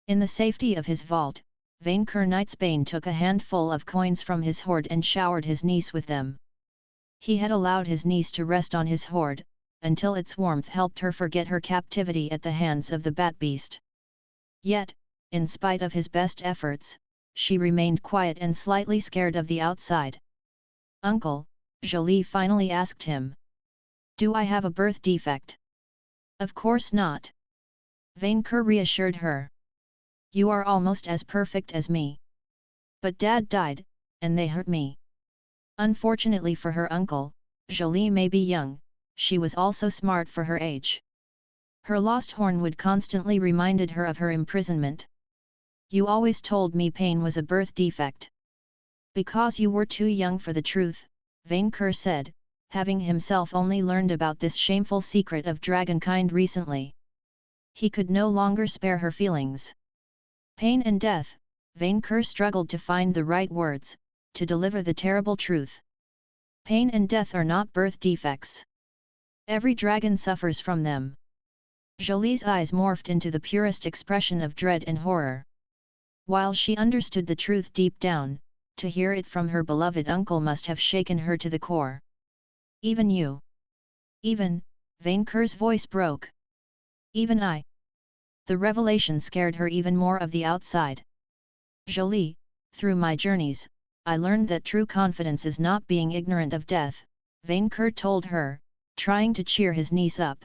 In the safety of his vault, Vainqueur Knightsbane took a handful of coins from his hoard and showered his niece with them. He had allowed his niece to rest on his hoard, until its warmth helped her forget her captivity at the hands of the bat beast. Yet, in spite of his best efforts, she remained quiet and slightly scared of the outside. "Uncle," Jolie finally asked him. "Do I have a birth defect?" "Of course not," Vainqueur reassured her. "You are almost as perfect as me. But Dad died, and they hurt me." Unfortunately for her uncle, Jolie may be young, she was also smart for her age. Her lost horn would constantly reminded her of her imprisonment. "You always told me pain was a birth defect." "Because you were too young for the truth," Vainqueur said, having himself only learned about this shameful secret of dragonkind recently. He could no longer spare her feelings. Pain and death, Vainqueur struggled to find the right words, to deliver the terrible truth. Pain and death are not birth defects. Every dragon suffers from them. Jolie's eyes morphed into the purest expression of dread and horror. While she understood the truth deep down, to hear it from her beloved uncle must have shaken her to the core. "Even you?" "Even," Vainqueur's voice broke. "Even I?" The revelation scared her even more of the outside. "Jolie, through my journeys, I learned that true confidence is not being ignorant of death," Vainqueur told her, trying to cheer his niece up.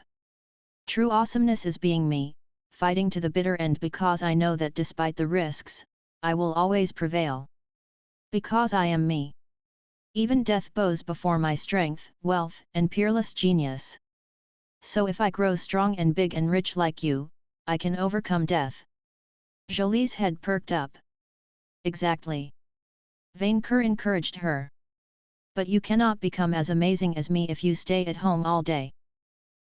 "True awesomeness is being me, fighting to the bitter end because I know that despite the risks, I will always prevail. Because I am me. Even death bows before my strength, wealth, and peerless genius. So if I grow strong and big and rich like you, I can overcome death." Jolie's head perked up. "Exactly," Vainqueur encouraged her. "But you cannot become as amazing as me if you stay at home all day.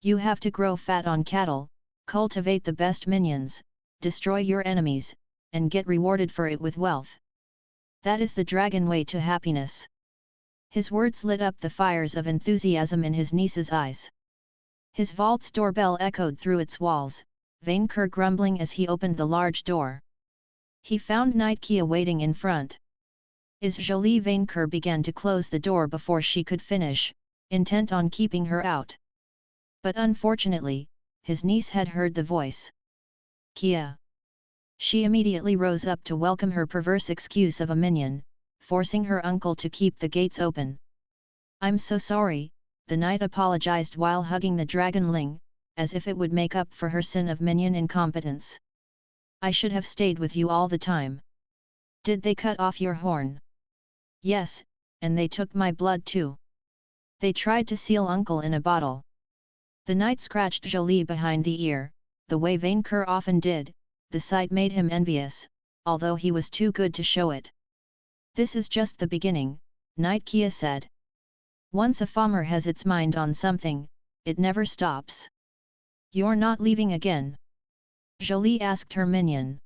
You have to grow fat on cattle, cultivate the best minions, destroy your enemies, and get rewarded for it with wealth. That is the dragon way to happiness." His words lit up the fires of enthusiasm in his niece's eyes. His vault's doorbell echoed through its walls, Vainqueur grumbling as he opened the large door. He found Nightkia waiting in front. "Is Jolie?" Vainqueur began to close the door before she could finish, intent on keeping her out. But unfortunately, his niece had heard the voice. "Kia!" She immediately rose up to welcome her perverse excuse of a minion, forcing her uncle to keep the gates open. "I'm so sorry," the knight apologized while hugging the dragonling, as if it would make up for her sin of minion incompetence. "I should have stayed with you all the time." "Did they cut off your horn?" "Yes, and they took my blood too. They tried to seal uncle in a bottle." The knight scratched Jolie behind the ear, the way Vainqueur often did. The sight made him envious, although he was too good to show it. "This is just the beginning," Nightkia said. "Once a farmer has its mind on something, it never stops." "You're not leaving again?" Jolie asked her minion.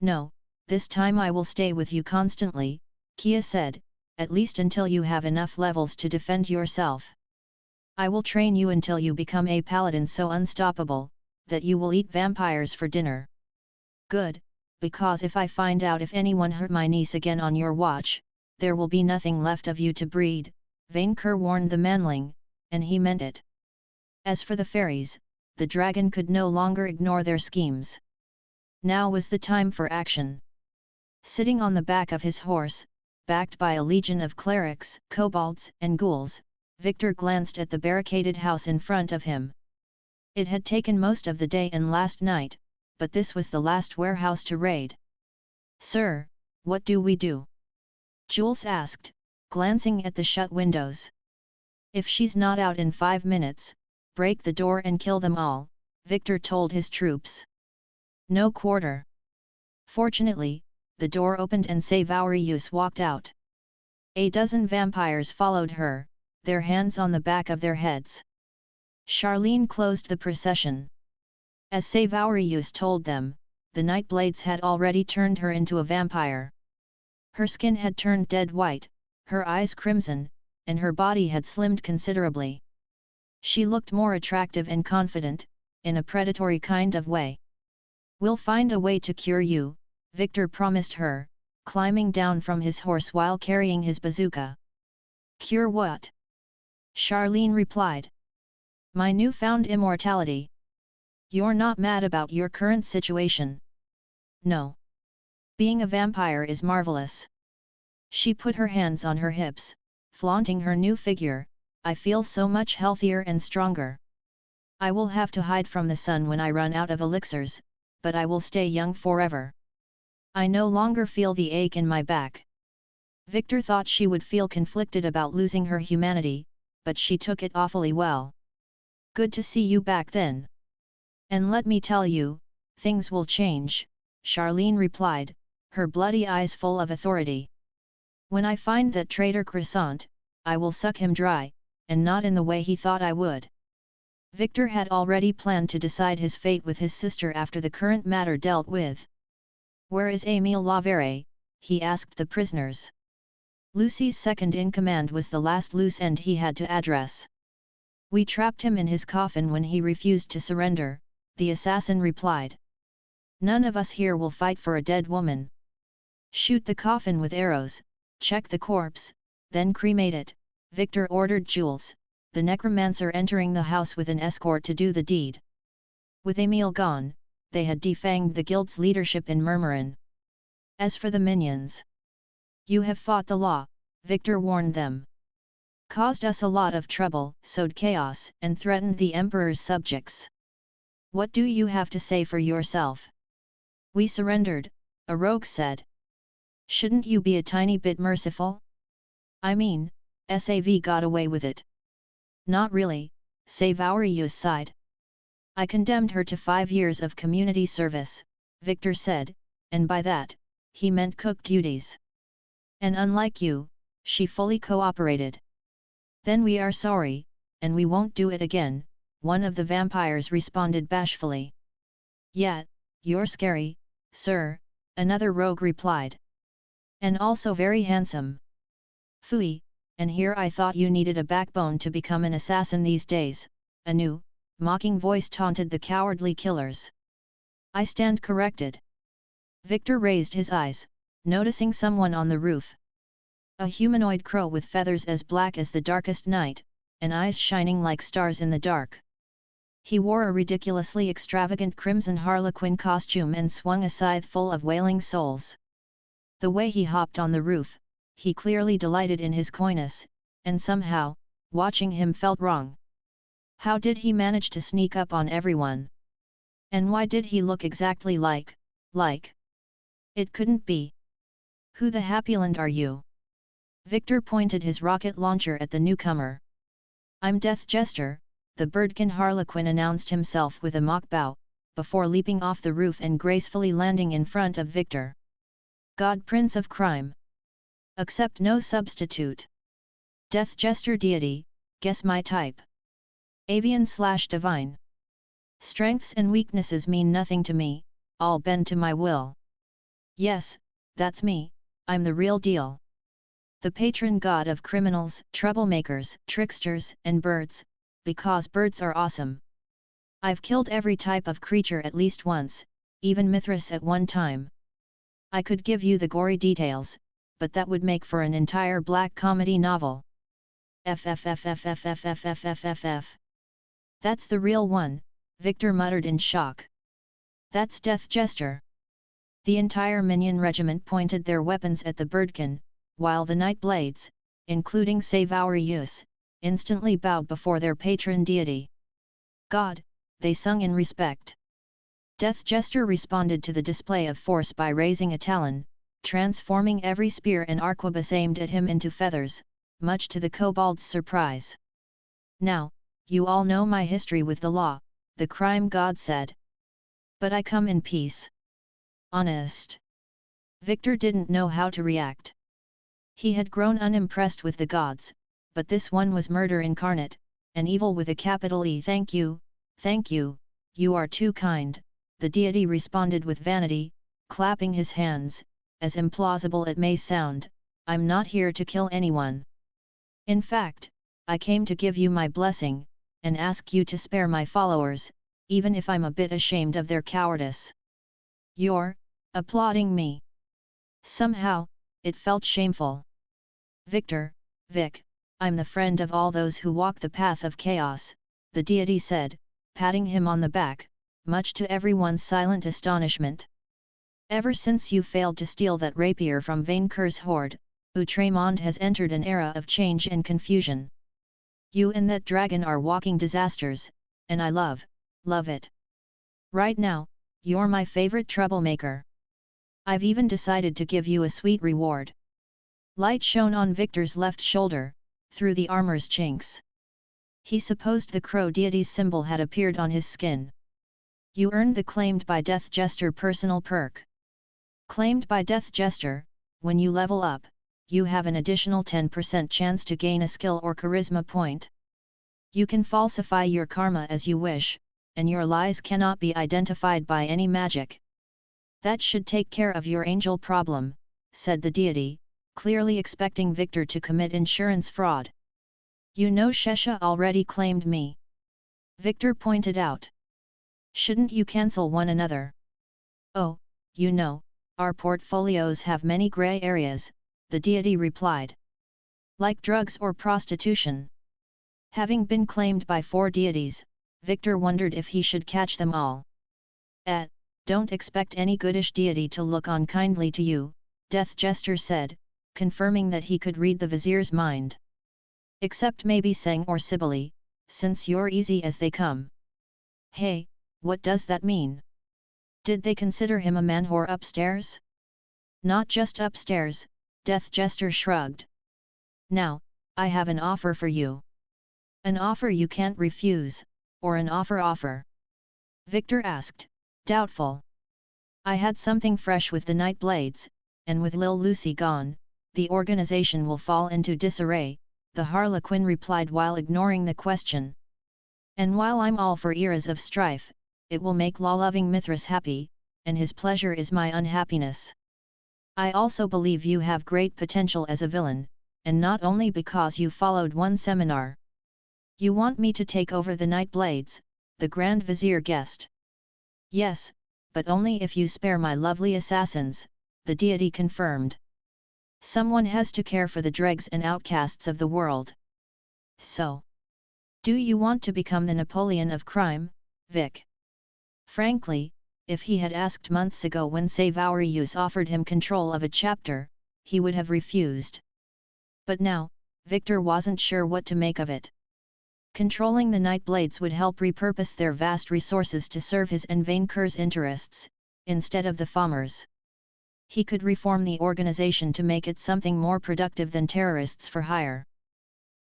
"No, this time I will stay with you constantly," Kia said, "at least until you have enough levels to defend yourself. I will train you until you become a paladin so unstoppable, that you will eat vampires for dinner." "Good, because if I find out if anyone hurt my niece again on your watch, there will be nothing left of you to breed," Vainqueur warned the manling, and he meant it. As for the fairies, the dragon could no longer ignore their schemes. Now was the time for action. Sitting on the back of his horse, backed by a legion of clerics, kobolds, and ghouls, Victor glanced at the barricaded house in front of him. It had taken most of the day and last night, but this was the last warehouse to raid. "Sir, what do we do?" Jules asked, glancing at the shut windows. "If she's not out in 5 minutes, break the door and kill them all," Victor told his troops. "No quarter." Fortunately, the door opened and Savariyus walked out. A dozen vampires followed her, their hands on the back of their heads. Charlene closed the procession. As Savariyus told them, the Nightblades had already turned her into a vampire. Her skin had turned dead white, her eyes crimson, and her body had slimmed considerably. She looked more attractive and confident, in a predatory kind of way. We'll find a way to cure you, Victor promised her, climbing down from his horse while carrying his bazooka. Cure what? Charlene replied. My newfound immortality. You're not mad about your current situation? No. Being a vampire is marvelous. She put her hands on her hips, flaunting her new figure. I feel so much healthier and stronger. I will have to hide from the sun when I run out of elixirs, but I will stay young forever. I no longer feel the ache in my back. Victor thought she would feel conflicted about losing her humanity, but she took it awfully well. Good to see you back then. And let me tell you, things will change, Charlene replied, her bloody eyes full of authority. When I find that traitor Croissant, I will suck him dry, and not in the way he thought I would. Victor had already planned to decide his fate with his sister after the current matter dealt with. Where is Émile Lavere? He asked the prisoners. Lucy's second-in-command was the last loose end he had to address. We trapped him in his coffin when he refused to surrender, the assassin replied. None of us here will fight for a dead woman. Shoot the coffin with arrows, check the corpse, then cremate it, Victor ordered Jules, the necromancer entering the house with an escort to do the deed. With Émile gone, they had defanged the guild's leadership in Murmurin. As for the minions, you have fought the law, Victor warned them. Caused us a lot of trouble, sowed chaos, and threatened the emperor's subjects. What do you have to say for yourself? We surrendered, a rogue said. Shouldn't you be a tiny bit merciful? I mean, Sav got away with it. Not really, Savaurius sighed. I condemned her to 5 years of community service, Victor said, and by that, he meant cook duties. And unlike you, she fully cooperated. Then we are sorry, and we won't do it again, one of the vampires responded bashfully. Yet, you're scary, sir, another rogue replied. And also very handsome. Phooey, and here I thought you needed a backbone to become an assassin these days, a new, mocking voice taunted the cowardly killers. I stand corrected. Victor raised his eyes, noticing someone on the roof. A humanoid crow with feathers as black as the darkest night, and eyes shining like stars in the dark. He wore a ridiculously extravagant crimson harlequin costume and swung a scythe full of wailing souls. The way he hopped on the roof, he clearly delighted in his coyness, and somehow, watching him felt wrong. How did he manage to sneak up on everyone? And why did he look exactly like? It couldn't be. Who the Happyland are you? Victor pointed his rocket launcher at the newcomer. I'm Death Jester, the birdkin harlequin announced himself with a mock bow, before leaping off the roof and gracefully landing in front of Victor. God Prince of Crime. Accept no substitute. Death Jester Deity, guess my type. Avian/Divine. Strengths and weaknesses mean nothing to me, all bend to my will. Yes, that's me, I'm the real deal. The patron god of criminals, troublemakers, tricksters, and birds, because birds are awesome. I've killed every type of creature at least once, even Mithras at one time. I could give you the gory details, but that would make for an entire black comedy novel. FFFFFFFFFFF. That's the real one, Victor muttered in shock. That's Death Jester. The entire minion regiment pointed their weapons at the birdkin, while the Nightblades, including Savaurius, instantly bowed before their patron deity. God, they sung in respect. Death Jester responded to the display of force by raising a talon, transforming every spear and arquebus aimed at him into feathers, much to the kobold's surprise. Now, you all know my history with the law, the crime god said. But I come in peace. Honest. Victor didn't know how to react. He had grown unimpressed with the gods, but this one was murder incarnate, an evil with a capital E. Thank you, you are too kind, the deity responded with vanity, clapping his hands. As implausible it may sound, I'm not here to kill anyone. In fact, I came to give you my blessing, and ask you to spare my followers, even if I'm a bit ashamed of their cowardice. You're applauding me. Somehow, it felt shameful. Victor, Vic, I'm the friend of all those who walk the path of chaos, the deity said, patting him on the back, much to everyone's silent astonishment. Ever since you failed to steal that rapier from Vainqueur's hoard, Outremont has entered an era of change and confusion. You and that dragon are walking disasters, and I love it. Right now, you're my favorite troublemaker. I've even decided to give you a sweet reward. Light shone on Victor's left shoulder, through the armor's chinks. He supposed the crow deity's symbol had appeared on his skin. You earned the claimed by Death Jester personal perk. Claimed by Death Jester, when you level up, you have an additional 10% chance to gain a skill or charisma point. You can falsify your karma as you wish, and your lies cannot be identified by any magic. That should take care of your angel problem, said the deity, clearly expecting Victor to commit insurance fraud. You know Shesha already claimed me. Victor pointed out. Shouldn't you cancel one another? Oh, you know, our portfolios have many gray areas, the deity replied. Like drugs or prostitution. Having been claimed by 4 deities, Victor wondered if he should catch them all. Don't expect any goodish deity to look on kindly to you, Death Jester said, confirming that he could read the vizier's mind. Except maybe Seng or Cybele, since you're easy as they come. Hey, what does that mean? Did they consider him a man-whore upstairs? Not just upstairs, Death Jester shrugged. Now, I have an offer for you. An offer you can't refuse, or an offer? Victor asked, doubtful. I had something fresh with the Nightblades, and with Lil Lucy gone, the organization will fall into disarray, the Harlequin replied while ignoring the question. And while I'm all for eras of strife, it will make law-loving Mithras happy, and his pleasure is my unhappiness. I also believe you have great potential as a villain, and not only because you followed one seminar. You want me to take over the Nightblades, the Grand Vizier guessed. Yes, but only if you spare my lovely assassins, the deity confirmed. Someone has to care for the dregs and outcasts of the world. So, do you want to become the Napoleon of crime, Vic? Frankly, if he had asked months ago when Savorius offered him control of a chapter, he would have refused. But now, Victor wasn't sure what to make of it. Controlling the Nightblades would help repurpose their vast resources to serve his and Vainqueur's interests, instead of the Farmers. He could reform the organization to make it something more productive than terrorists for hire.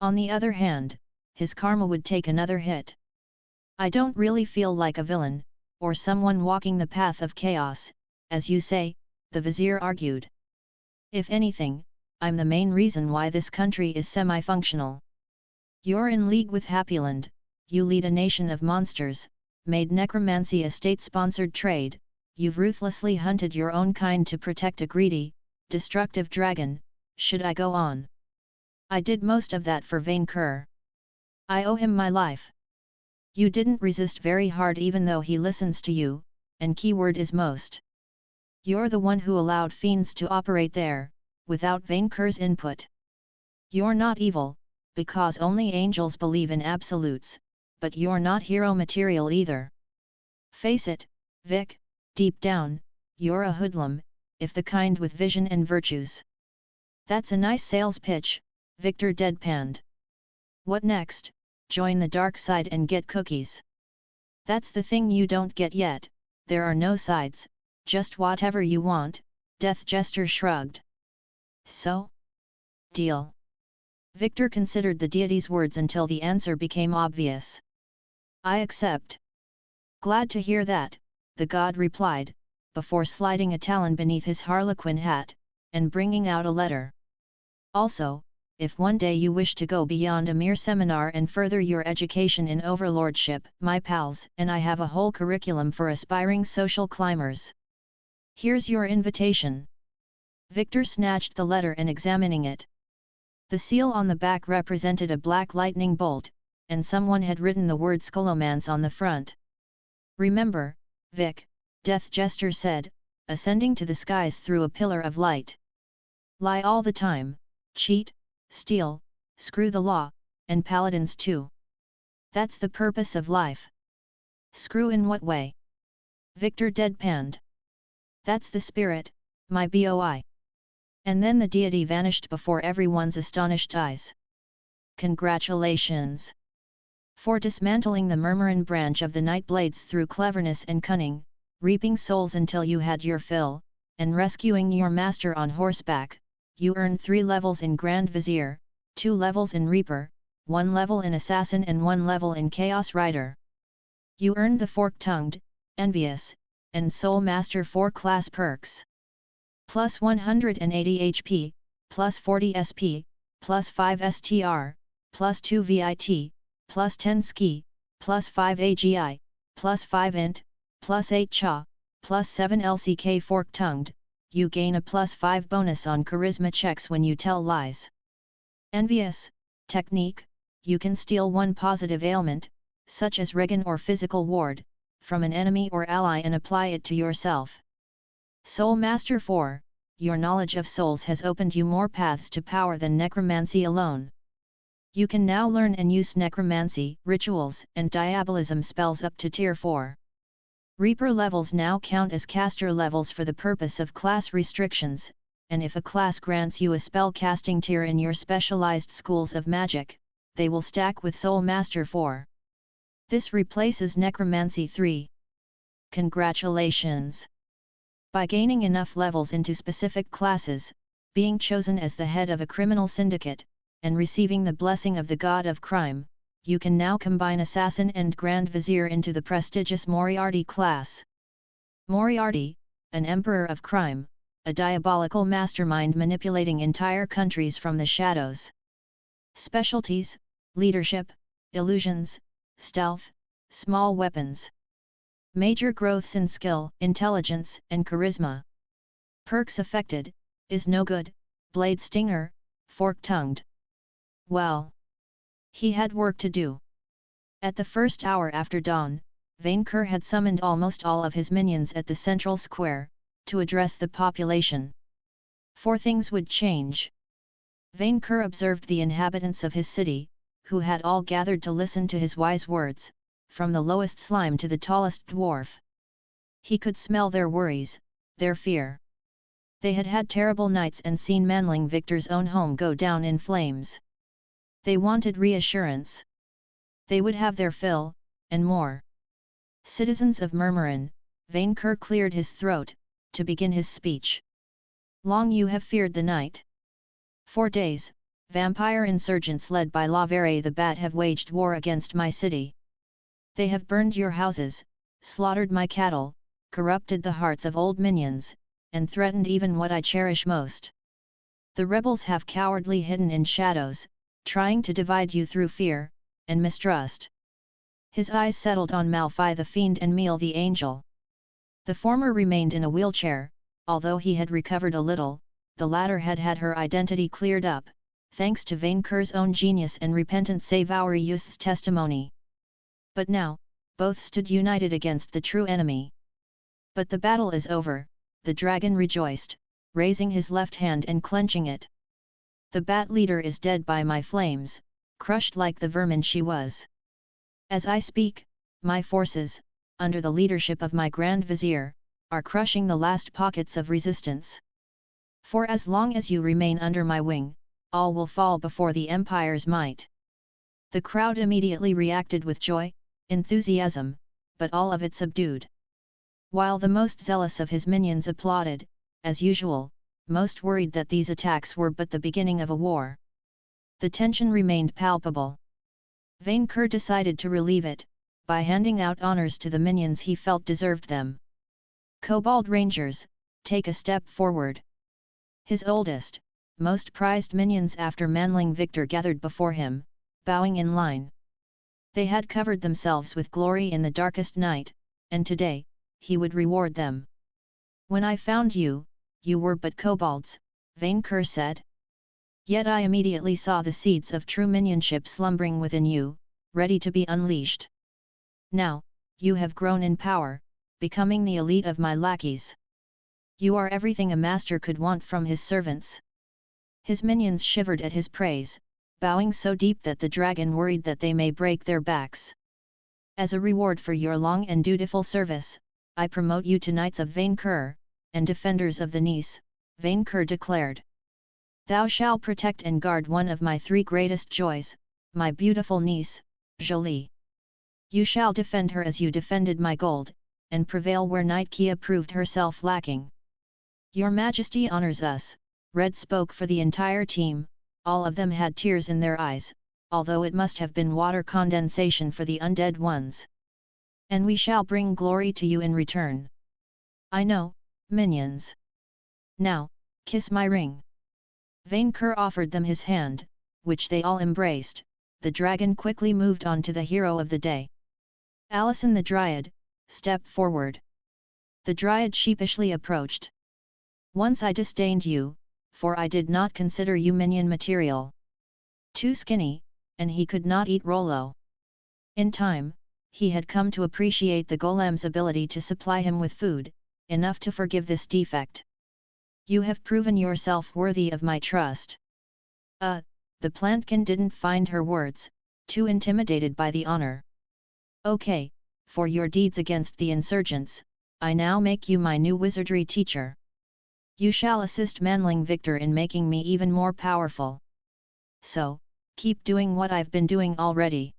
On the other hand, his karma would take another hit. I don't really feel like a villain, or someone walking the path of chaos, as you say, the Vizier argued. If anything, I'm the main reason why this country is semi-functional. You're in league with Happyland, you lead a nation of monsters, made necromancy a state-sponsored trade, you've ruthlessly hunted your own kind to protect a greedy, destructive dragon, should I go on? I did most of that for Vainqueur. I owe him my life. You didn't resist very hard even though he listens to you, and keyword is most. You're the one who allowed fiends to operate there, without Vainqueur's input. You're not evil, because only angels believe in absolutes, but you're not hero material either. Face it, Vic, deep down, you're a hoodlum, if the kind with vision and virtues. That's a nice sales pitch, Victor deadpanned. What next? Join the dark side and get cookies. That's the thing you don't get yet, there are no sides, just whatever you want, Death Jester shrugged. So? Deal. Victor considered the deity's words until the answer became obvious. I accept. Glad to hear that, the god replied, before sliding a talon beneath his harlequin hat, and bringing out a letter. Also, if one day you wish to go beyond a mere seminar and further your education in overlordship, my pals and I have a whole curriculum for aspiring social climbers. Here's your invitation. Victor snatched the letter and examining it. The seal on the back represented a black lightning bolt, and someone had written the word Scholomance on the front. Remember, Vic, Death Jester said, ascending to the skies through a pillar of light. Lie all the time, cheat, steal, screw the law, and paladins too. That's the purpose of life. Screw in what way? Victor deadpanned. That's the spirit, my boy. And then the deity vanished before everyone's astonished eyes. Congratulations! For dismantling the Murmurin branch of the Nightblades through cleverness and cunning, reaping souls until you had your fill, and rescuing your master on horseback, you earned 3 levels in Grand Vizier, 2 levels in Reaper, 1 level in Assassin and 1 level in Chaos Rider. You earned the Fork-Tongued, Envious, and Soul Master 4 class perks. Plus 180 HP, plus 40 SP, plus 5 STR, plus 2 VIT, plus 10 Ski, plus 5 AGI, plus 5 Int, plus 8 Cha, plus 7 LCK Fork-Tongued, you gain a plus 5 bonus on charisma checks when you tell lies. Envious, technique, you can steal one positive ailment, such as regen or physical ward, from an enemy or ally and apply it to yourself. Soul Master 4, your knowledge of souls has opened you more paths to power than necromancy alone. You can now learn and use necromancy, rituals, and diabolism spells up to tier 4. Reaper levels now count as caster levels for the purpose of class restrictions, and if a class grants you a spell casting tier in your specialized schools of magic, they will stack with Soul Master 4. This replaces Necromancy 3. Congratulations! By gaining enough levels into specific classes, being chosen as the head of a criminal syndicate, and receiving the blessing of the god of crime, you can now combine Assassin and Grand Vizier into the prestigious Moriarty class. Moriarty, an emperor of crime, a diabolical mastermind manipulating entire countries from the shadows. Specialties: leadership, illusions, stealth, small weapons. Major growths in skill, intelligence, and charisma. Perks affected: is no good, blade stinger, fork-tongued. Well, he had work to do. At the first hour after dawn, Vainqueur had summoned almost all of his minions at the central square, to address the population. 4 things would change. Vainqueur observed the inhabitants of his city, who had all gathered to listen to his wise words, from the lowest slime to the tallest dwarf. He could smell their worries, their fear. They had had terrible nights and seen Manling Victor's own home go down in flames. They wanted reassurance. They would have their fill, and more. Citizens of Murmurin, Vainqueur cleared his throat, to begin his speech. Long you have feared the night. 4 days, vampire insurgents led by Lavere the Bat have waged war against my city. They have burned your houses, slaughtered my cattle, corrupted the hearts of old minions, and threatened even what I cherish most. The rebels have cowardly hidden in shadows, trying to divide you through fear, and mistrust. His eyes settled on Malphai the Fiend and Meal the Angel. The former remained in a wheelchair, although he had recovered a little, the latter had had her identity cleared up, thanks to Vainqueur's own genius and repentant Savoury-Youth's testimony. But now, both stood united against the true enemy. But the battle is over, the dragon rejoiced, raising his left hand and clenching it. The bat leader is dead by my flames, crushed like the vermin she was. As I speak, my forces, under the leadership of my Grand Vizier, are crushing the last pockets of resistance. For as long as you remain under my wing, all will fall before the Empire's might. The crowd immediately reacted with joy, enthusiasm, but all of it subdued. While the most zealous of his minions applauded, as usual, most worried that these attacks were but the beginning of a war. The tension remained palpable. Vainqueur decided to relieve it, by handing out honors to the minions he felt deserved them. Kobold Rangers, take a step forward. His oldest, most prized minions after Manling Victor gathered before him, bowing in line. They had covered themselves with glory in the darkest night, and today, he would reward them. When I found you, you were but kobolds, Vainqueur said. Yet I immediately saw the seeds of true minionship slumbering within you, ready to be unleashed. Now, you have grown in power, becoming the elite of my lackeys. You are everything a master could want from his servants." His minions shivered at his praise, bowing so deep that the dragon worried that they may break their backs. "As a reward for your long and dutiful service, I promote you to Knights of Vainqueur, and Defenders of the Nice," Vainqueur declared. "Thou shalt protect and guard one of my 3 greatest joys, my beautiful niece, Jolie. You shall defend her as you defended my gold, and prevail where Knight Kia proved herself lacking." "Your Majesty honors us," Red spoke for the entire team. All of them had tears in their eyes, although it must have been water condensation for the undead ones. "And we shall bring glory to you in return." "I know, minions. Now, kiss my ring." Vainqueur offered them his hand, which they all embraced. The dragon quickly moved on to the hero of the day. Alison the Dryad, stepped forward. The Dryad sheepishly approached. "Once I disdained you, for I did not consider you minion material. Too skinny, and he could not eat Rollo." In time, he had come to appreciate the golem's ability to supply him with food, enough to forgive this defect. "You have proven yourself worthy of my trust." The plantkin didn't find her words, too intimidated by the honor. "Okay, for your deeds against the insurgents, I now make you my new wizardry teacher. You shall assist Manling Victor in making me even more powerful. So, keep doing what I've been doing already."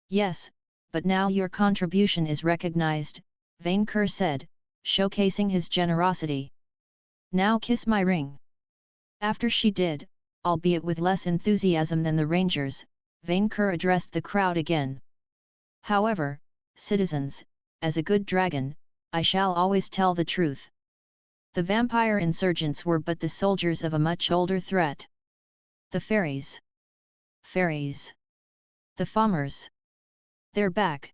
"Yes, but now your contribution is recognized," Vainqueur said, showcasing his generosity. "Now kiss my ring." After she did, albeit with less enthusiasm than the rangers, Vainqueur addressed the crowd again. "However, citizens, as a good dragon, I shall always tell the truth. The vampire insurgents were but the soldiers of a much older threat. The fairies. Fairies. The farmers. They're back."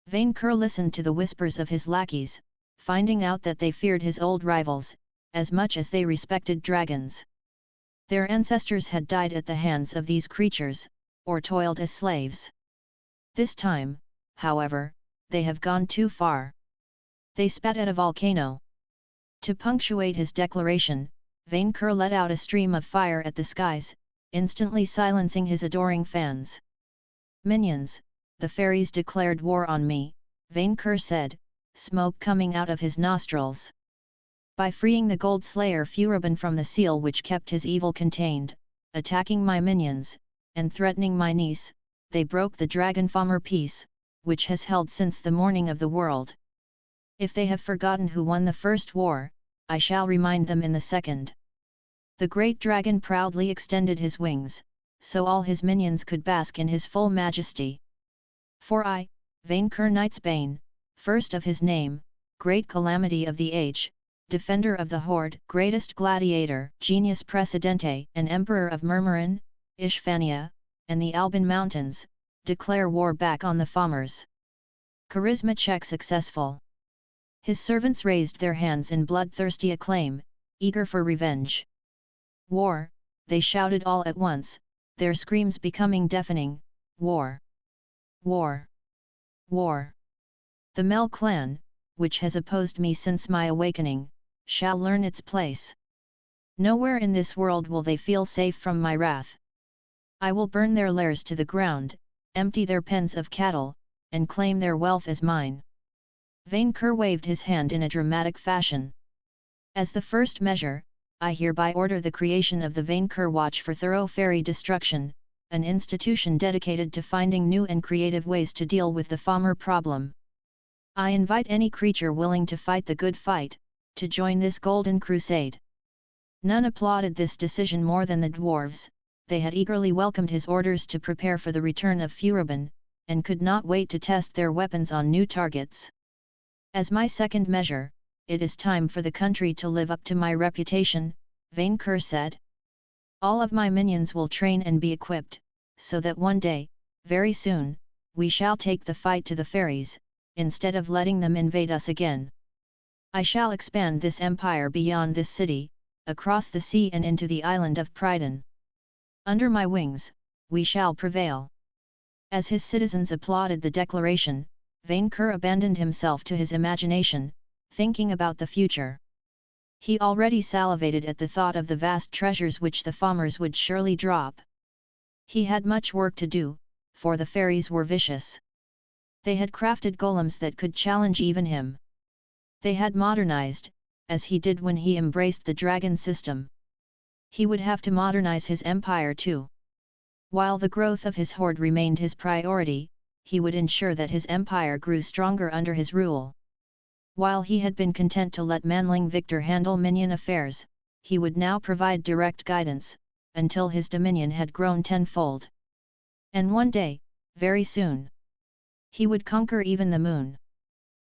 Vainqueur listened to the whispers of his lackeys, finding out that they feared his old rivals, as much as they respected dragons. Their ancestors had died at the hands of these creatures, or toiled as slaves. This time, however, they have gone too far. They spat at a volcano. To punctuate his declaration, Vainqueur let out a stream of fire at the skies, instantly silencing his adoring fans. "Minions, the fairies declared war on me," Vainqueur said, smoke coming out of his nostrils. "By freeing the Gold Slayer Furibon from the seal which kept his evil contained, attacking my minions, and threatening my niece, they broke the dragon farmer peace, which has held since the morning of the world. If they have forgotten who won the first war, I shall remind them in the second." The great dragon proudly extended his wings, so all his minions could bask in his full majesty. "For I, Vainqueur Knightsbane, first of his name, great calamity of the age, defender of the hoard, greatest gladiator, genius precedente, and emperor of Murmurin, Ishvania, and the Alban Mountains, declare war back on the farmers." Charisma check successful. His servants raised their hands in bloodthirsty acclaim, eager for revenge. "War," they shouted all at once, their screams becoming deafening. "War! War! War! The Mel clan, which has opposed me since my awakening, shall learn its place. Nowhere in this world will they feel safe from my wrath. I will burn their lairs to the ground, empty their pens of cattle, and claim their wealth as mine." Vainqueur waved his hand in a dramatic fashion. "As the first measure, I hereby order the creation of the Vainqueur Watch for thorough fairy destruction, an institution dedicated to finding new and creative ways to deal with the farmer problem. I invite any creature willing to fight the good fight, to join this golden crusade." None applauded this decision more than the dwarves. They had eagerly welcomed his orders to prepare for the return of Furibon, and could not wait to test their weapons on new targets. "As my second measure, it is time for the country to live up to my reputation," Vainqueur said. "All of my minions will train and be equipped, so that one day, very soon, we shall take the fight to the fairies, instead of letting them invade us again. I shall expand this empire beyond this city, across the sea and into the island of Pryden. Under my wings, we shall prevail." As his citizens applauded the declaration, Vainqueur abandoned himself to his imagination, thinking about the future. He already salivated at the thought of the vast treasures which the farmers would surely drop. He had much work to do, for the fairies were vicious. They had crafted golems that could challenge even him. They had modernized, as he did when he embraced the dragon system. He would have to modernize his empire too. While the growth of his hoard remained his priority, he would ensure that his empire grew stronger under his rule. While he had been content to let Manling Victor handle minion affairs, he would now provide direct guidance, until his dominion had grown tenfold. And one day, very soon, he would conquer even the moon.